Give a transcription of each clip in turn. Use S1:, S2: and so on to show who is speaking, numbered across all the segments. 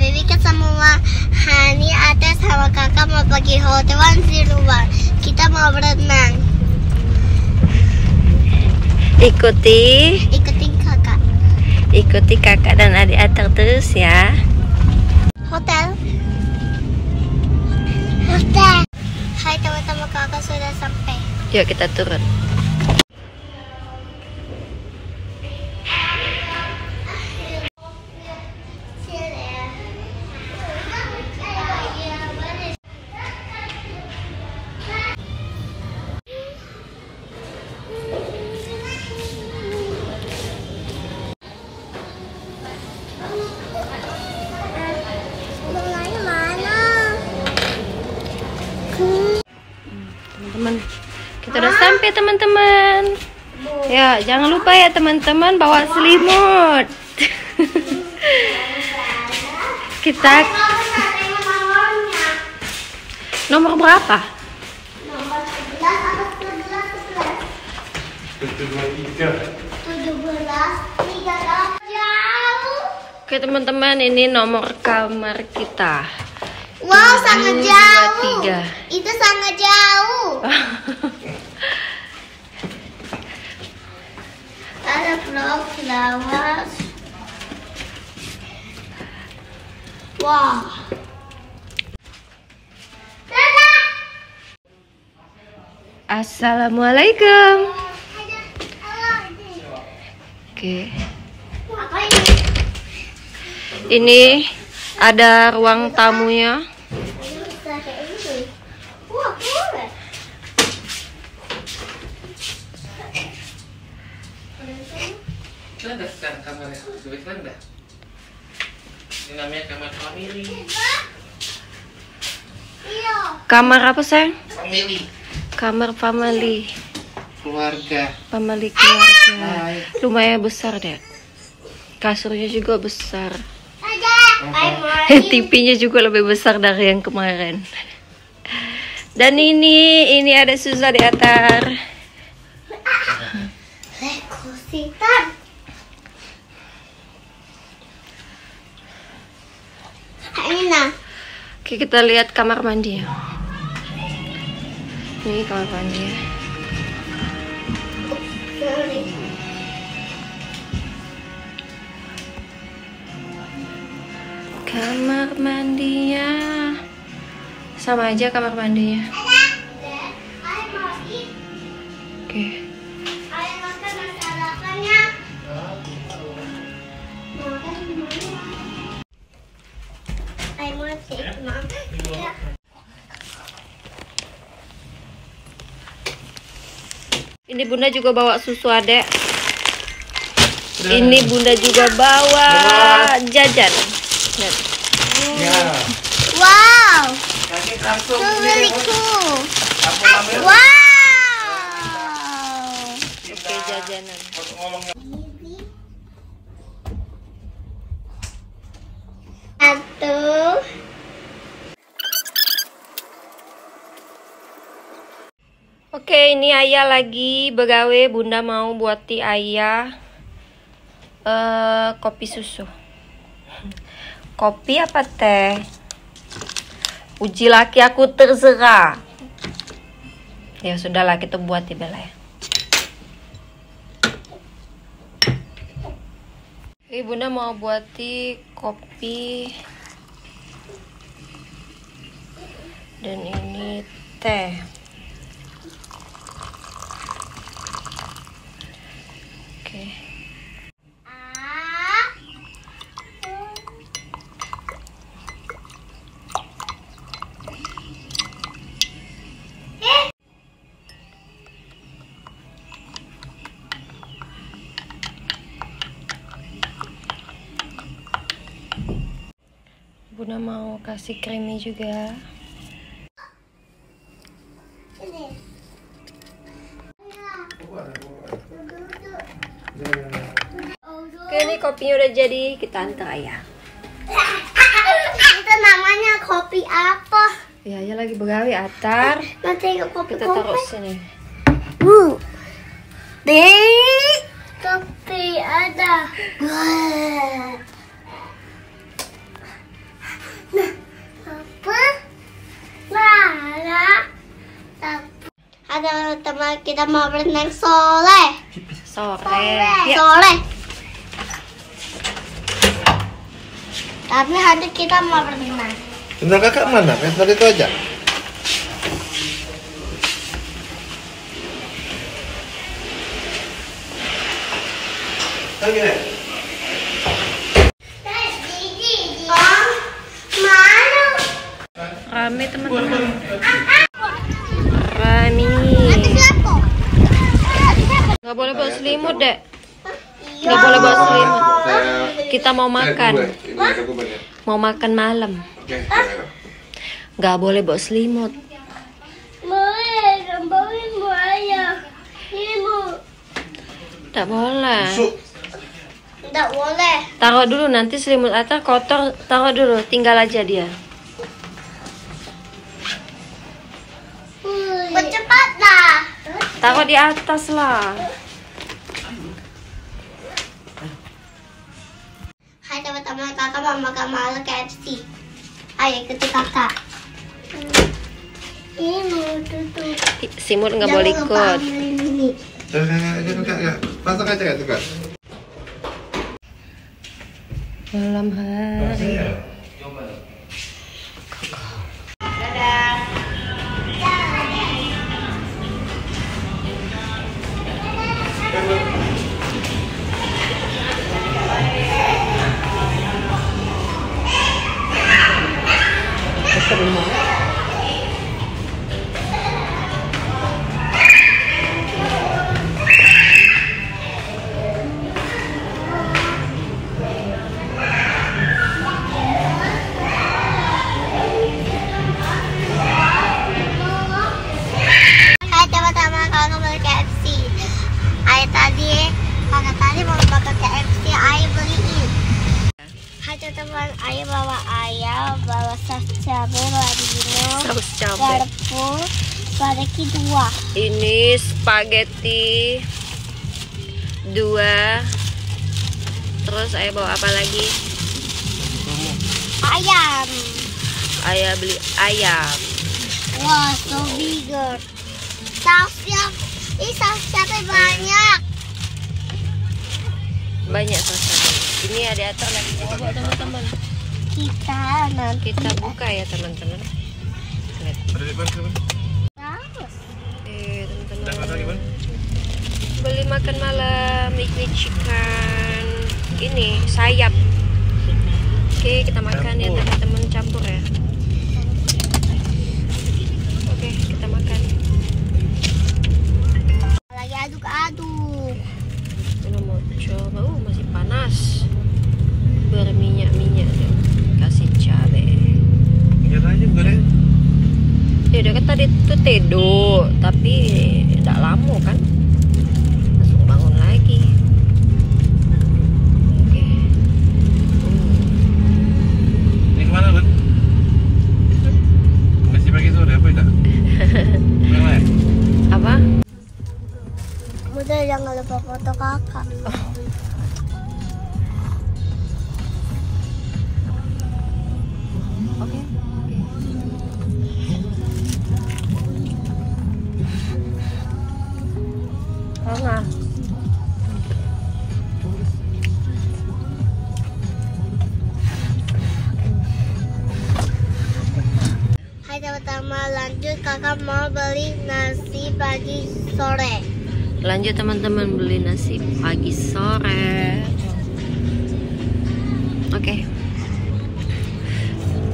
S1: Bibi semua Hani, Ate sama kakak mau pergi Hotel 101. Kita mau berenang. Ikutin kakak.
S2: Ikuti kakak dan adik Atar terus ya.
S1: Hotel. Hai teman-teman, kakak sudah sampai.
S2: Yuk kita turun. Teman-teman, kita udah sampai teman-teman. Ya, jangan lupa ya teman-teman bawa selimut. Kita nomor berapa?
S1: Nomor 11 atau 17, 3 jauh.
S2: Oke teman-teman, ini nomor kamar kita.
S1: Wow, sangat jauh.
S2: 3.
S1: Itu sangat jauh. Ada flowers. Wow.
S2: Assalamualaikum. Oke.
S1: Apa ini?
S2: Ini ada ruang tamunya.
S1: Wah, boleh.
S3: Ada sekarang kamarnya, duit anda. Ini namanya kamar family.
S1: Iya.
S2: Kamar apa sayang?
S3: Family.
S2: Kamar family.
S3: Keluarga.
S2: Family keluarga.
S3: Hai.
S2: Lumayan besar deh. Kasurnya juga besar.
S1: Ada.
S2: TV-nya juga lebih besar dari yang kemarin. Dan ini ada Suza di Atar.
S1: Lekositan. Ini nah.
S2: Oke, kita lihat kamar mandi ya. Ini kamar mandi ya. Kamar mandinya sama aja kamar mandinya. Oke. Ini bunda juga bawa susu adek. Ini bunda juga bawa jajan. Lihat.
S3: Ya.
S1: Wow,
S3: Kasih kartu.
S1: so really cool.
S3: Kamu ambil.
S1: Wow.
S2: Oke, jajanan.
S3: Ngomongnya.
S1: Satu.
S2: Oke, ini ayah lagi begawe. Bunda mau buati ayah kopi susu. Kopi apa teh? Uji laki aku terserah. Ya sudahlah, kita buat di bela ya. Bunda mau buati kopi. Dan ini teh. Oke. Bunda mau kasih kremi juga. Oke, ini kopinya udah jadi, kita antar ayah.
S1: Itu namanya kopi apa?
S2: Ya, ayah lagi begawe Atar.
S1: Nanti kopi
S2: Kita taruh sini.
S1: Kopi ada. Wah. ada teman kita mau berenang sore.
S2: Sore.
S1: Sore. Tapi nanti kita mau berenang.
S3: Sendal kakak mana? Sendal itu aja. Lagi deh.
S2: Rame teman-teman. Rame. Nggak boleh bawa selimut dek. Nggak boleh bawa selimut. Kita mau makan. Mau makan malam. Nggak boleh bawa selimut. Nggak boleh.
S1: Nggak boleh.
S2: Taruh dulu, nanti selimut atas kotor. Taruh dulu, tinggal aja dia.
S1: Bercepatlah.
S2: Taruh di atas lah.
S1: Hai teman-teman, kakak mau makan malam KFC. Ayo ikut kakak. Ini mau tutup.
S2: Simut nggak boleh ikut.
S3: Pasang aja ya tukar.
S2: Malam hari.
S1: Hai teman-teman, kakak mau KFC. Kakak tadi mau makan KFC, ayah beliin. Hai teman-teman, ayah bawa saus cabai, bawa dino,
S2: Saus cabai.
S1: garpu, spaghetti 2.
S2: Ini spaghetti 2. Terus saya bawa apa lagi?
S1: Ayam.
S2: Ayah beli ayam.
S1: Wah, so bigger. Sausnya, saus cabai banyak.
S2: Banyak saus cabai. Ini ada atar lagi bawa teman-teman. Kita buka ya teman-teman. Lihat.
S3: Ada di mana?
S1: Saus.
S2: Teman-teman. Beli makan malam ini chicken. Ini sayap. Oke, kita makan ya teman-teman, campur ya. Oke, kita makan.
S1: Lagi aduk-aduk.
S2: Kita mau coba. Masih panas. Berminyak-minyak deh. Kasih cabai.
S3: Lihat aja goreng.
S2: Ya udah kan tadi tuh tedo, tapi tidak lama kan. Langsung bangun lagi. Oke.
S3: Ini kemana Bun? Masih pagi sore apa tidak? Yang lain?
S2: Apa?
S1: Udah jangan lupa foto kakak.
S2: Oke. Nah.
S1: Hai teman-teman, lanjut kakak mau beli nasi pagi sore.
S2: Lanjut teman-teman, beli nasi pagi sore. Oke.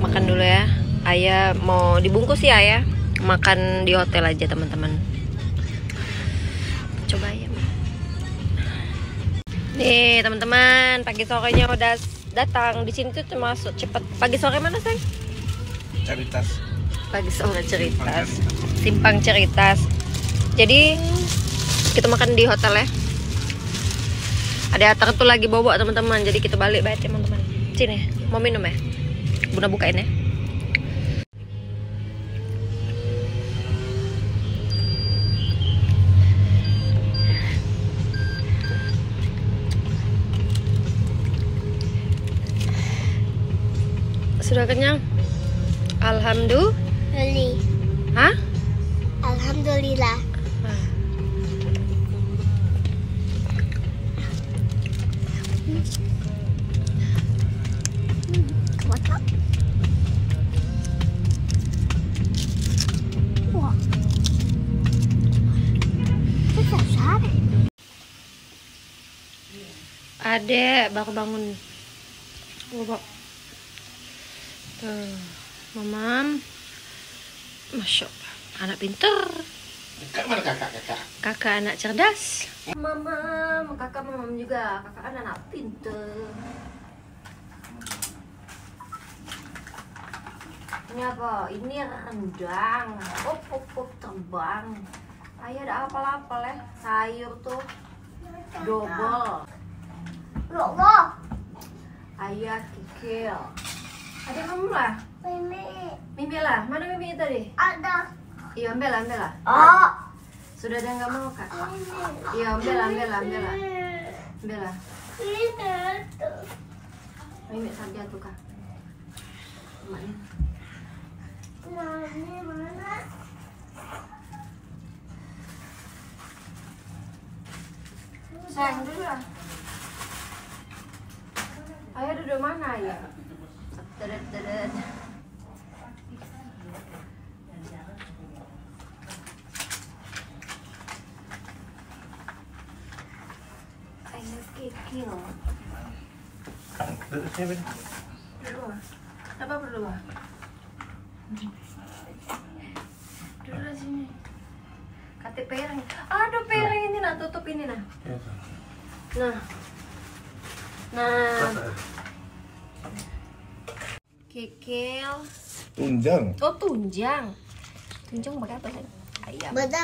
S2: Makan dulu ya. Ayah mau dibungkus ya ayah. Makan di hotel aja teman-teman. Coba ya. Nih teman-teman, pagi sorenya udah datang. Di sini tuh termasuk cepat. Pagi sore mana sayang?
S3: Caritas.
S2: Pagi sore Ceritas, Simpang Ceritas. Jadi kita makan di hotel ya. Ada atar tuh lagi bawa teman-teman. Jadi kita balik teman-teman. Sini, mau minum ya? Bunda bukain ya. Sudah kenyang? Alhamdulillah.
S1: Beli.
S2: Hah?
S1: Alhamdulillah.
S2: Adek baru bangun. Tuh, Mamam. Masya Allah, anak pinter.
S3: Kakak mana kakak?
S2: Kakak anak cerdas. Mamam, kakak mamam juga. Kakak anak pinter. Ini apa? Ini rendang. Up, terbang. Ayah ada apel-apel ya. Sayur tuh double.
S1: Loh,
S2: Ayah kikil. Ada kamu lah. Mimi lah. Mana Mimi tadi?
S1: ada.
S2: Iya, ambil lah.
S1: Oh,
S2: Sudah ada yang nggak mau kak? Iya, ambil lah.
S1: ini tuh.
S2: Mimi sampai tuh kak. Mana?
S1: Nah, ini mana?
S2: Sayang dulu lah. Ayah duduk mana ya? Dedet. Ayah kikil.
S3: Duduk sini, Ben.
S2: Berdua. Apa berdua? Duduk di sini. Kate pereng. Aduh pereng ini nah, tutup ini nah. Nah. Kikil.
S3: Tunjang.
S2: Oh tunjang. Tunjang pakai apa sih? Ayam.
S1: Beda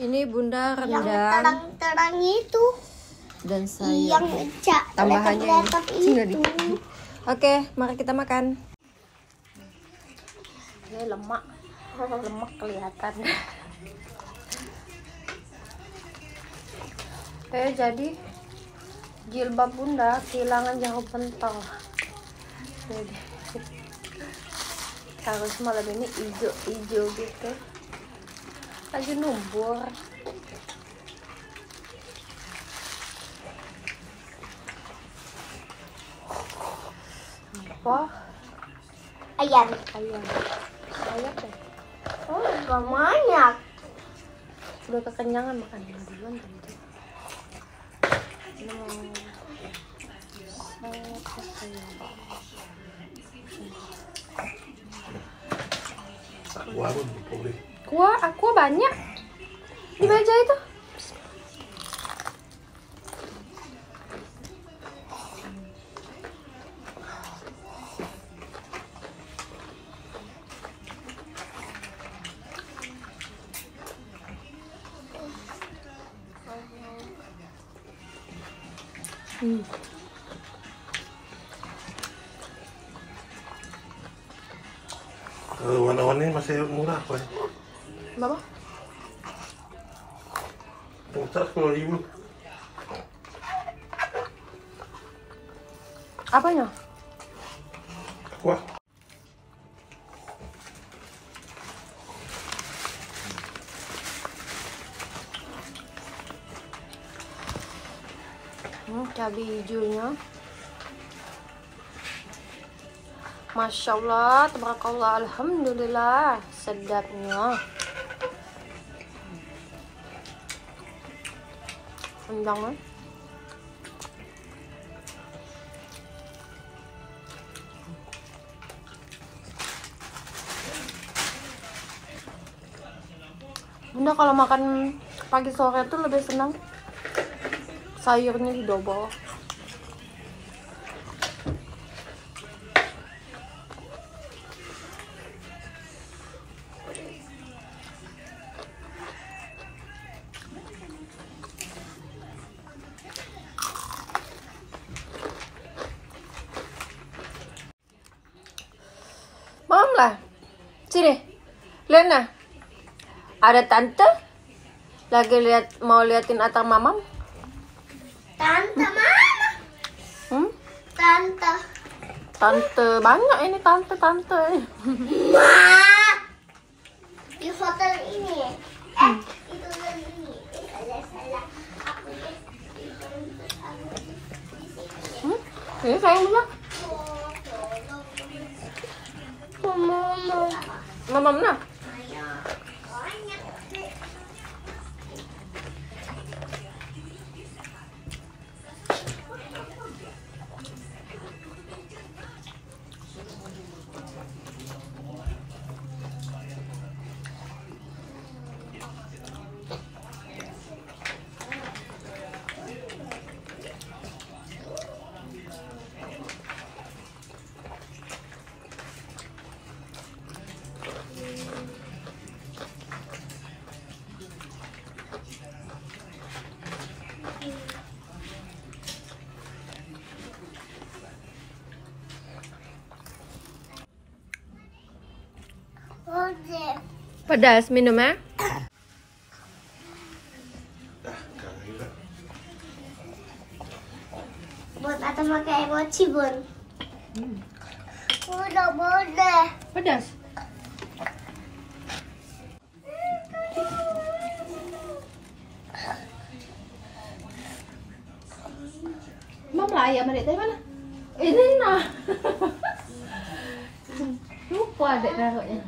S2: Ini bunda
S1: yang
S2: rendang
S1: terang-terang itu.
S2: dan sayur.
S1: Yang cak
S2: Tambahannya
S1: letak
S2: ini.
S1: itu.
S2: Oke, mari kita makan. Ini lemak kelihatan. Jadi jilbab bunda kehilangan jangkau pentol. Jadi harus malam ini hijau gitu. Lagi numbur. Apa?
S1: Ayam.
S2: Banyak deh.
S1: Oh, gak banyak.
S2: Udah kekenyangan makan duluan tadi. Kuah banyak di meja itu.
S3: Warna-warni masih murah, Pak.
S2: Berapa?
S3: Murah 10.000.
S2: Apanya?
S3: Wah.
S2: Cabai hijaunya. Masya Allah, tabarakallah, alhamdulillah, sedapnya. Rendangnya. Bunda kalau makan pagi sore tuh lebih senang sayurnya di double. Mam lah, sini, Lena. Ada tante lagi mau liatin atang mamam.
S1: Tante mana? Tante.
S2: Tante banyak ini tante.
S1: Ma. Di hotel ini. Itu ini. Salah. Aku
S2: Ini sayang dulu. Mamam nah.
S1: Boleh.
S2: Pedas minum ya?
S1: Bun, atau pakai emoji, Bun? Udah boleh.
S2: Pedas. Mam lah ayam adik tadi mana? Ini nah. Lupa adik taruhnya.